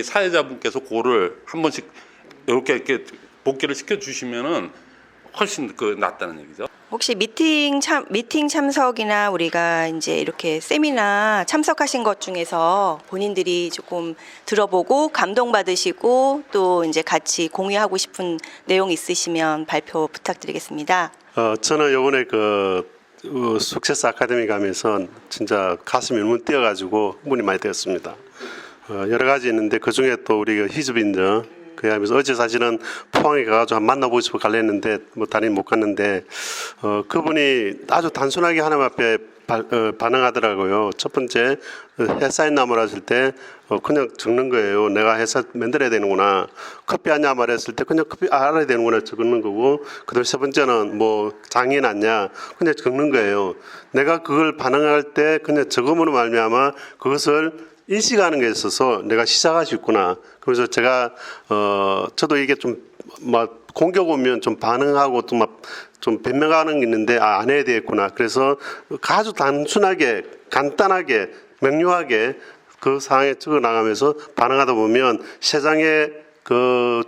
사회자분께서 그거를 한 번씩 이렇게 복귀를 시켜주시면은 훨씬 낫다는 얘기죠. 혹시 미팅 참석이나 우리가 이제 이렇게 세미나 참석하신 것 중에서 본인들이 조금 들어보고 감동받으시고 또 이제 같이 공유하고 싶은 내용 있으시면 발표 부탁드리겠습니다. 저는 이번에 숙세스 아카데미 가면서 진짜 가슴이 너무 뛰어가지고 흥분이 많이 되었습니다. 여러 가지 있는데 그 중에 또 우리 히즈빈저 그러면서 어제 사실은 포항에 가가지고 만나보고 싶어 갈려 했는데 다리 못 갔는데 그분이 아주 단순하게 하나님 앞에 반응하더라고요. 첫 번째 해사인 나무를 하실 때 그냥 적는 거예요. 내가 해사 만들어야 되는구나. 커피 하냐 말했을 때 그냥 커피 알아야 되는구나 적는 거고 그다음에 세 번째는 장애 났냐 그냥 적는 거예요. 내가 그걸 반응할 때 그냥 적음으로 말미암아 그것을 인식하는 게 있어서 내가 시작할 수 있구나. 그래서 제가 저도 이게 좀 공격 오면 좀 반응하고 또 좀 변명하는 게 있는데 안 해야 되겠구나. 그래서 아주 단순하게 간단하게 명료하게 그 상황에 적어 나가면서 반응하다 보면 세상에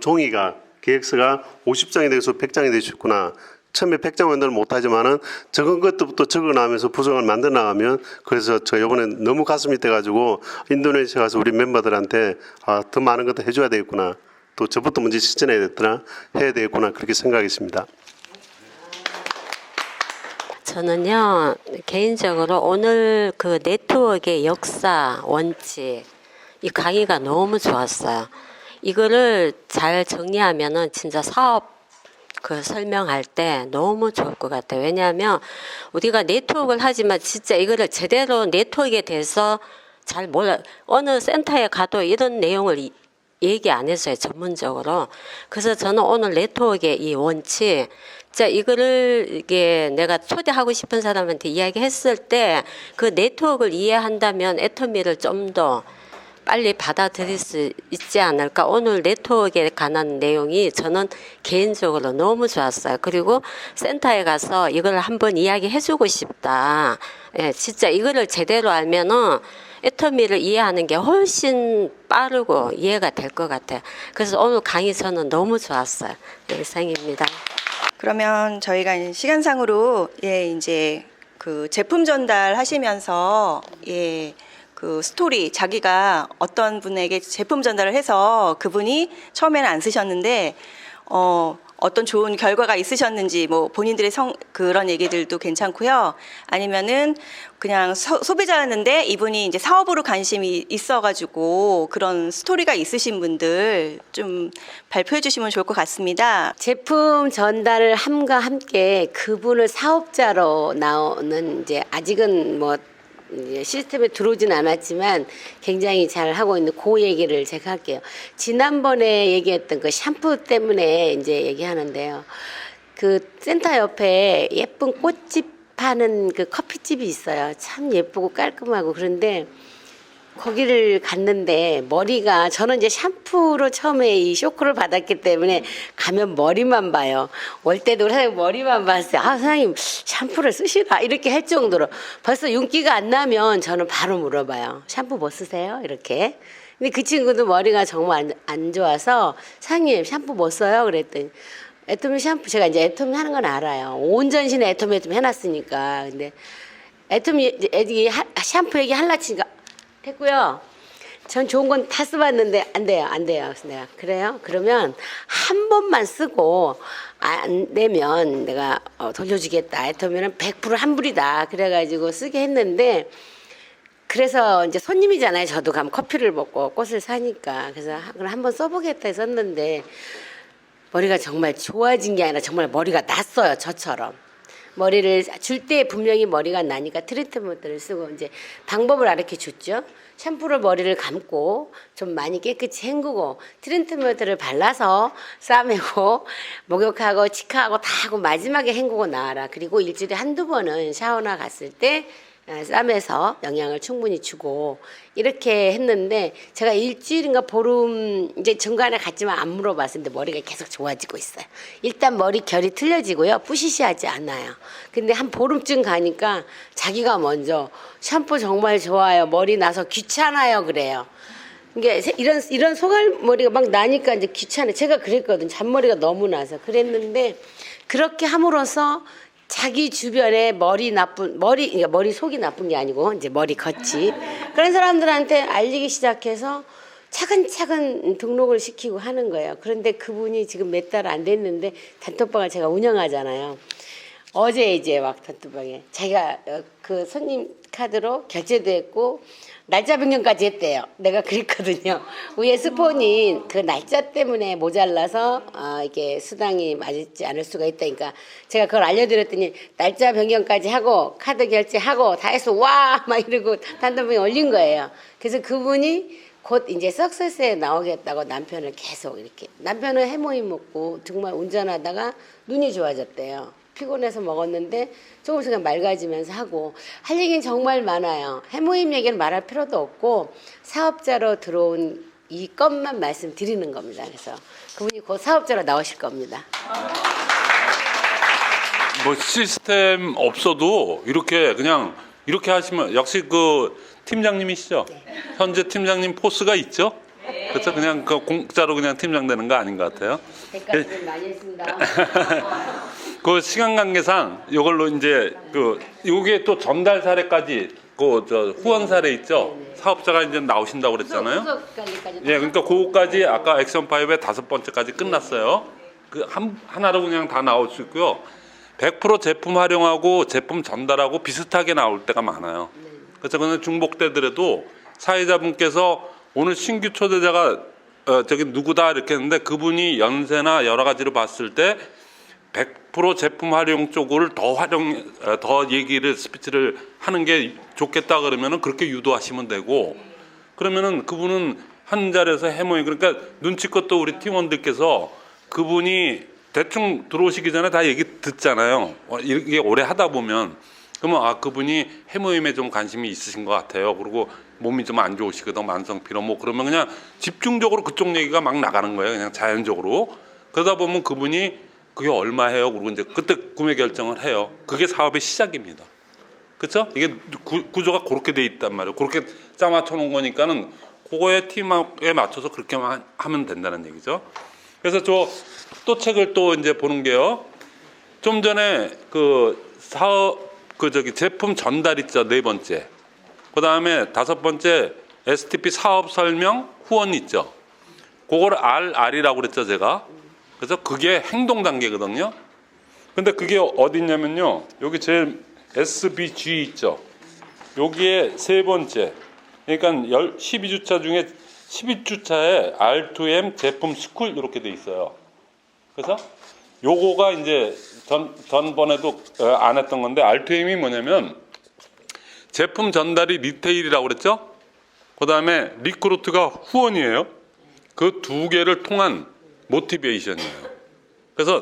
종이가 계획서가 50장이 되어서 100장이 될 수 있구나. 처음에 100장 원들은 못하지만은 적은 것부터 적어나가면서 부정을 만들어 나가면 그래서 저 이번에 너무 가슴이 뛰어가지고 인도네시아 가서 우리 멤버들한테 더 많은 것도 해줘야 되겠구나. 또 저부터 먼저 실천해야 되겠구나 그렇게 생각했습니다. 저는요 개인적으로 오늘 그 네트워크의 역사 원칙 이 강의가 너무 좋았어요. 이거를 잘 정리하면은 진짜 사업 그 설명할 때 너무 좋을 것 같아요. 왜냐하면 우리가 네트워크를 하지만 진짜 이거를 제대로 네트워크에 대해서 잘 몰라. 어느 센터에 가도 이런 내용을 얘기 안 했어요. 전문적으로. 그래서 저는 오늘 네트워크의 이 원칙 자 이거를 이게 내가 초대하고 싶은 사람한테 이야기했을 때 그 네트워크를 이해한다면 애터미를 좀 더 빨리 받아들일 수 있지 않을까. 오늘 네트워크에 관한 내용이 저는 개인적으로 너무 좋았어요. 그리고 센터에 가서 이걸 한번 이야기해주고 싶다. 예, 진짜 이거를 제대로 알면은 애터미를 이해하는 게 훨씬 빠르고 이해가 될 것 같아요. 그래서 오늘 강의 저는 너무 좋았어요. 네, 이상입니다. 그러면 저희가 시간상으로 이제 그 제품 전달하시면서 그 스토리 자기가 어떤 분에게 제품 전달을 해서 그분이 처음에는 안 쓰셨는데 어떤 좋은 결과가 있으셨는지 뭐 본인들의 그런 얘기들도 괜찮고요. 아니면은 그냥 소비자였는데 이분이 이제 사업으로 관심이 있어가지고 그런 스토리가 있으신 분들 좀 발표해 주시면 좋을 것 같습니다. 제품 전달을 함과 함께 그분을 사업자로 나오는 이제 아직은 뭐 이제 시스템에 들어오진 않았지만 굉장히 잘 하고 있는 그 얘기를 제가 할게요. 지난번에 얘기했던 그 샴푸 때문에 이제 얘기하는데요. 그 센터 옆에 예쁜 꽃집 파는 그 커피집이 있어요. 참 예쁘고 깔끔하고. 그런데 거기를 갔는데 머리가 저는 이제 샴푸로 처음에 이 쇼크를 받았기 때문에 가면 머리만 봐요. 올 때도 사장님 머리만 봤어요. 아 사장님 샴푸를 쓰시나 이렇게 할 정도로 벌써 윤기가 안 나면 저는 바로 물어봐요. 샴푸 뭐 쓰세요? 이렇게. 근데 그 친구도 머리가 정말 안 좋아서 사장님 샴푸 뭐 써요? 그랬더니 애터미 샴푸 제가 이제 애터미 하는 건 알아요. 온 전신에 애터미 좀 해놨으니까. 근데 애터미 샴푸 얘기 할라 치니까 했고요. 전 좋은 건 다 써봤는데 안 돼요. 그래서 내가 그래요? 그러면 한 번만 쓰고 안 되면 내가 돌려주겠다. 애터미는 100% 환불이다. 그래가지고 쓰게 했는데 그래서 이제 손님이잖아요. 저도 가면 커피를 먹고 꽃을 사니까 그래서 그럼 한번 써보겠다 했었는데 머리가 정말 좋아진 게 아니라 정말 머리가 났어요. 저처럼. 머리를 줄 때 분명히 머리가 나니까 트리트먼트를 쓰고 이제 방법을 알려 줬죠. 샴푸로 머리를 감고 좀 많이 깨끗이 헹구고 트리트먼트를 발라서 싸매고 목욕하고 치카하고 다 하고 마지막에 헹구고 나와라. 그리고 일주일에 한두 번은 샤워나 갔을 때 쌈에서 영양을 충분히 주고 이렇게 했는데 제가 일주일인가 보름 이제 중간에 갔지만 안 물어봤는데 머리가 계속 좋아지고 있어요. 일단 머리 결이 틀려지고요. 뿌시시하지 않아요. 근데 한 보름쯤 가니까 자기가 먼저 샴푸 정말 좋아요. 머리 나서 귀찮아요. 그래요. 이게 이런 소갈머리가 막 나니까 이제 귀찮아요. 제가 그랬거든요. 잔머리가 너무 나서 그랬는데 그렇게 함으로써 자기 주변에 그러니까 머리 속이 나쁜 게 아니고 이제 머리 겉이 그런 사람들한테 알리기 시작해서 차근차근 등록을 시키고 하는 거예요. 그런데 그분이 지금 몇 달 안 됐는데 단톡방을 제가 운영하잖아요. 어제 이제 막 단톡방에 자기가 그 손님 카드로 결제도 했고 날짜 변경까지 했대요. 내가 그랬거든요. 위에 스폰이 그 날짜 때문에 모자라서 이게 수당이 맞지 않을 수가 있다니까 제가 그걸 알려드렸더니 날짜 변경까지 하고 카드 결제하고 다 해서 와 막 이러고 단톡방에 올린 거예요. 그래서 그분이 곧 이제 석세스에 나오겠다고 남편을 계속 이렇게 남편은 해모임 먹고 정말 운전하다가 눈이 좋아졌대요. 피곤해서 먹었는데 조금씩 맑아지면서 하고 할 얘기는 정말 많아요. 해모임 얘기는 말할 필요도 없고 사업자로 들어온 이 것만 말씀드리는 겁니다. 그래서 그분이 곧 사업자로 나오실 겁니다. 뭐 시스템 없어도 이렇게 그냥 이렇게 하시면 역시 그 팀장님이시죠? 네. 현재 팀장님 포스가 있죠? 네. 그렇죠? 그냥 그 공짜로 그냥 팀장 되는 거 아닌 것 같아요. 대가를 많이 했습니다. 그 시간 관계상 이걸로 이제 그 요게 또 전달 사례까지 그 저 후원 사례 있죠. 사업자가 이제 나오신다고 그랬잖아요. 예, 그러니까 그거까지 아까 액션 5의 5번째까지 끝났어요. 그 하나로 그냥 다 나올 수 있고요. 100% 제품 활용하고 제품 전달하고 비슷하게 나올 때가 많아요. 그래서 그는 중복되더라도 사회자분께서 오늘 신규 초대자가 저기 누구다 이렇게 했는데 그분이 연세나 여러 가지로 봤을 때 100% 제품 활용 쪽을 더 얘기를 스피치를 하는 게 좋겠다 그러면은 그렇게 유도하시면 되고 그러면은 그분은 한 자리에서 해모임 그러니까 눈치껏 또 우리 팀원들께서 그분이 대충 들어오시기 전에 다 얘기 듣잖아요. 이게 오래 하다 보면 그러면 아 그분이 해모임에 좀 관심이 있으신 것 같아요. 그리고 몸이 좀 안 좋으시거든 만성 피로 뭐 그러면 그냥 집중적으로 그쪽 얘기가 막 나가는 거예요. 그냥 자연적으로 그러다 보면 그분이 그게 얼마 해요? 그리고 이제 그때 구매 결정을 해요. 그게 사업의 시작입니다. 그렇죠? 이게 구조가 그렇게 돼 있단 말이에요. 그렇게 짜맞춰 놓은 거니까는 그거의 팀에 맞춰서 그렇게만 하면 된다는 얘기죠. 그래서 저 또 책을 또 이제 보는 게요. 좀 전에 그 사업 그 저기 제품 전달 있죠. 4번째. 그다음에 5번째 STP 사업 설명 후원 있죠. 그걸 RR이라고 그랬죠, 제가. 그래서 그게 행동 단계거든요. 근데 그게 어디 있냐면요. 여기 제일 SBG 있죠. 여기에 3번째. 그러니까 12주차 중에 11주차에 R2M 제품 스쿨 이렇게 돼 있어요. 그래서 요거가 이제 전번에도 안 했던 건데 R2M이 뭐냐면 제품 전달이 리테일이라고 그랬죠. 그다음에 리크루트가 후원이에요. 그 두 개를 통한 모티베이션이에요. 그래서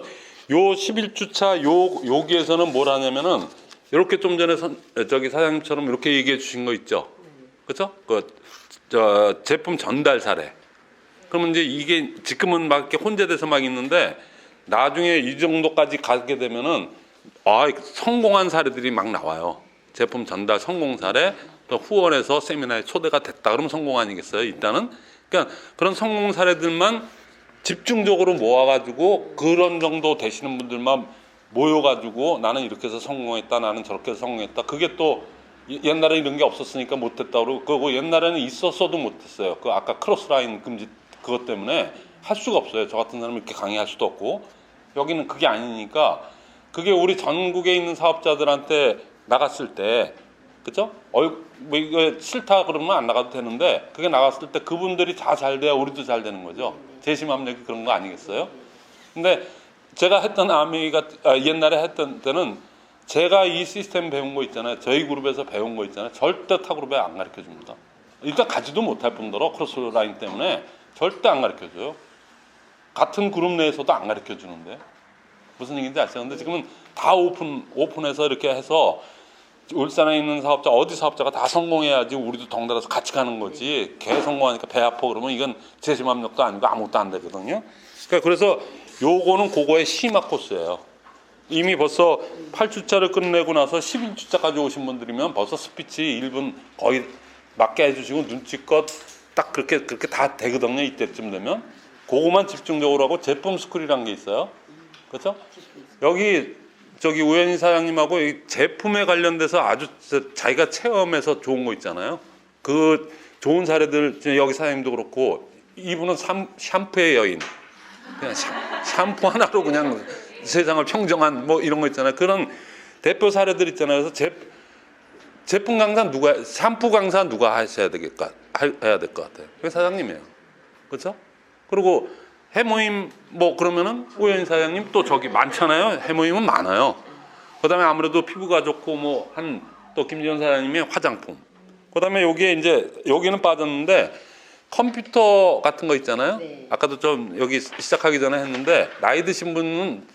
요 11주차 여기에서는 뭘 하냐면은 이렇게 좀 전에 저기 사장님처럼 이렇게 얘기해 주신 거 있죠. 그렇죠? 저 제품 전달 사례. 그러면 이제 이게 지금은 막 이렇게 혼재돼서 막 있는데 나중에 이 정도까지 가게 되면은 성공한 사례들이 막 나와요. 제품 전달 성공 사례, 또 후원해서 세미나에 초대가 됐다. 그러면 성공 아니겠어요? 일단은 그러니까 그런 성공 사례들만 집중적으로 모아가지고 그런 정도 되시는 분들만 모여가지고 나는 이렇게 해서 성공했다, 나는 저렇게 해서 성공했다. 그게 또 옛날에 이런 게 없었으니까 못했다 그러고 옛날에는 있었어도 못했어요. 그 아까 크로스라인 금지 그것 때문에 할 수가 없어요. 저 같은 사람이 이렇게 강의할 수도 없고 여기는 그게 아니니까 그게 우리 전국에 있는 사업자들한테 나갔을 때 그죠? 뭐 이거 싫다 그러면 안 나가도 되는데 그게 나갔을 때 그분들이 다 잘 돼야 우리도 잘 되는 거죠. 재심합력이 그런 거 아니겠어요? 근데 제가 했던 옛날에 했던 때는 제가 이 시스템 배운 거 있잖아요. 저희 그룹에서 배운 거 있잖아요. 절대 타 그룹에 안 가르쳐 줍니다. 일단 가지도 못할 뿐더러 크로스라인 때문에 절대 안 가르쳐 줘요. 같은 그룹 내에서도 안 가르쳐 주는데 무슨 얘기인지 아시죠? 근데 지금은 다 오픈해서 이렇게 해서 울산에 있는 사업자 어디 사업자가 다 성공해야지 우리도 덩달아서 같이 가는 거지. 개 성공하니까 배 아파 그러면 이건 재심합력도 아니고 아무것도 안 되거든요. 그러니까 그래서 요거는 그거의 심화 코스예요. 이미 벌써 8주차를 끝내고 나서 11주차까지 오신 분들이면 벌써 스피치 1분 거의 맞게 해주시고 눈치껏 딱 그렇게 다 되거든요. 이때쯤 되면 그거만 집중적으로 하고 제품 스쿨이라는 게 있어요. 그렇죠? 여기 저기 우현희 사장님하고 이 제품에 관련돼서 아주 자기가 체험해서 좋은 거 있잖아요. 그 좋은 사례들 여기 사장님도 그렇고 이분은 샴푸의 여인. 그냥 샴푸 하나로 그냥 세상을 평정한 뭐 이런 거 있잖아요. 그런 대표 사례들 있잖아요. 그래서 제품 강사 샴푸 강사 누가 하셔야 되겠까? 해야 될 것 같아요. 그게 사장님이에요. 그렇죠? 그리고 해모임 뭐 그러면은 우현희 사장님 또 저기 많잖아요. 해모임은 많아요. 그다음에 아무래도 피부가 좋고 뭐 또 김지현 사장님의 화장품. 그다음에 여기에 이제 여기는 빠졌는데 컴퓨터 같은 거 있잖아요. 네. 아까도 좀 여기 시작하기 전에 했는데 나이 드신 분은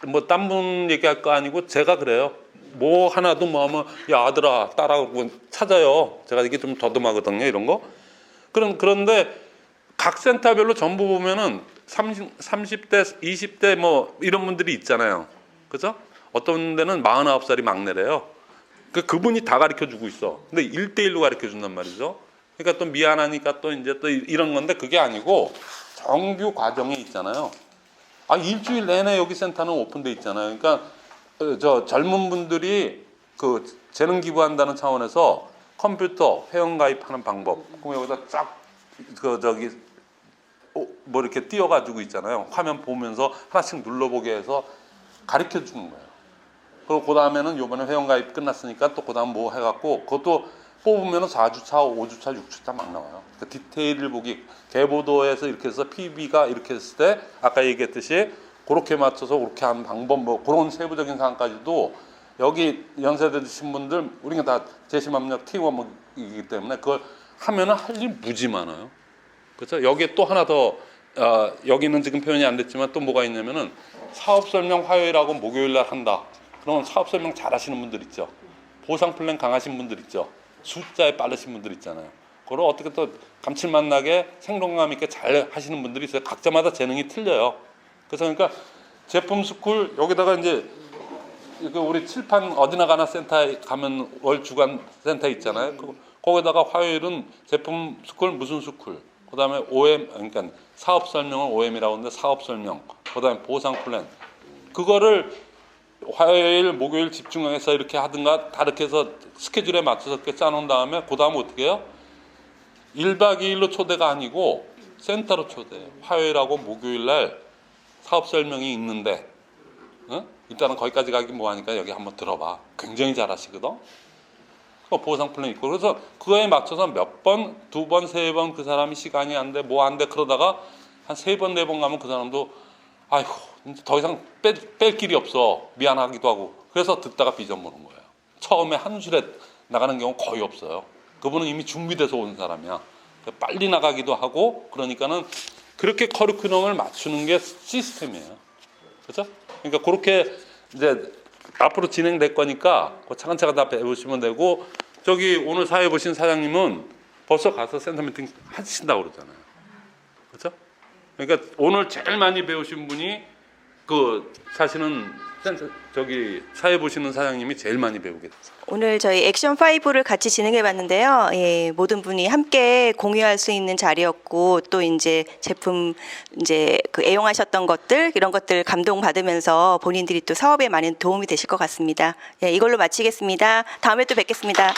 뭐 딴 분 얘기할 거 아니고 제가 그래요. 뭐 하나도 뭐 하면 야 아들아 따라하고 찾아요. 제가 이게 좀 더듬하거든요. 이런 거. 그런데 각 센터별로 전부 보면은 30대, 20대 뭐 이런 분들이 있잖아요. 그죠? 어떤 데는 49살이 막내래요. 그분이 다 가르쳐 주고 있어. 근데 1대1로 가르쳐 준단 말이죠. 그러니까 또 미안하니까 또 이제 또 이런 건데 그게 아니고 정규 과정이 있잖아요. 일주일 내내 여기 센터는 오픈돼 있잖아요. 그러니까 저 젊은 분들이 그 재능 기부한다는 차원에서 컴퓨터 회원 가입하는 방법, 그럼 여기다 쫙 뭐 이렇게 띄워가지고 있잖아요. 화면 보면서 하나씩 눌러보게 해서 가르쳐 주는 거예요. 그리고 그 다음에는 요번에 회원 가입 끝났으니까 또 그 다음 뭐 해갖고 그것도 뽑으면 4주차, 5주차, 6주차 막 나와요. 그 디테일을 보기, 개보도에서 이렇게 해서 PB가 이렇게 했을 때 아까 얘기했듯이 그렇게 맞춰서 그렇게 하는 방법, 뭐 그런 세부적인 사항까지도 여기 연세대 드신 분들 우리가 다 재심압력 T1이기 때문에 그걸 하면은 할 일 무지 많아요. 그렇죠? 여기에 또 하나 더 여기는 지금 표현이 안 됐지만 또 뭐가 있냐면은 사업 설명 화요일하고 목요일 날 한다. 그러면 사업 설명 잘 하시는 분들 있죠. 보상 플랜 강하신 분들 있죠. 숫자에 빠르신 분들 있잖아요. 그걸 어떻게 또 감칠맛 나게 생동감 있게 잘 하시는 분들이 있어요. 각자마다 재능이 틀려요. 그래서 그러니까 제품 스쿨 여기다가 이제 우리 칠판 어디나 가나 센터에 가면 월 주간 센터 있잖아요. 거기다가 화요일은 제품 스쿨 무슨 스쿨, 그다음에 OM 그러니까 사업 설명을 OM이라고 하는데 사업 설명, 그다음에 보상 플랜 그거를 화요일 목요일 집중해서 이렇게 하든가 다르게 해서 스케줄에 맞춰서 이렇게 짜놓은 다음에 그 다음 어떻게 해요? 1박 2일로 초대가 아니고 센터로 초대해요. 화요일하고 목요일 날 사업 설명이 있는데 일단은 거기까지 가기 뭐하니까 여기 한번 들어봐. 굉장히 잘하시거든. 보상 플랜 있고 그래서 그거에 맞춰서 몇 번, 2번, 3번 그 사람이 시간이 안 돼, 뭐 안 돼 그러다가 한 3번, 4번 가면 그 사람도 아이고 이제 더 이상 뺄 길이 없어 미안하기도 하고 그래서 듣다가 비전 보는 거예요. 처음에 한 줄에 나가는 경우 거의 없어요. 그분은 이미 준비돼서 온 사람이야. 빨리 나가기도 하고 그러니까는 그렇게 커리큘럼을 맞추는 게 시스템이에요. 그렇죠? 그러니까 그렇게 이제 앞으로 진행될 거니까 차근차근 다 배우시면 되고 저기 오늘 사회 보신 사장님은 벌써 가서 센터 미팅 하신다고 그러잖아요. 그렇죠? 그러니까 오늘 제일 많이 배우신 분이 그 사실은 저기 사회 보시는 사장님이 제일 많이 배우게 됐어요. 오늘 저희 액션 5를 같이 진행해봤는데요. 예, 모든 분이 함께 공유할 수 있는 자리였고 또 이제 제품 이제 그 애용하셨던 것들 이런 것들 감동 받으면서 본인들이 또 사업에 많은 도움이 되실 것 같습니다. 예, 이걸로 마치겠습니다. 다음에 또 뵙겠습니다.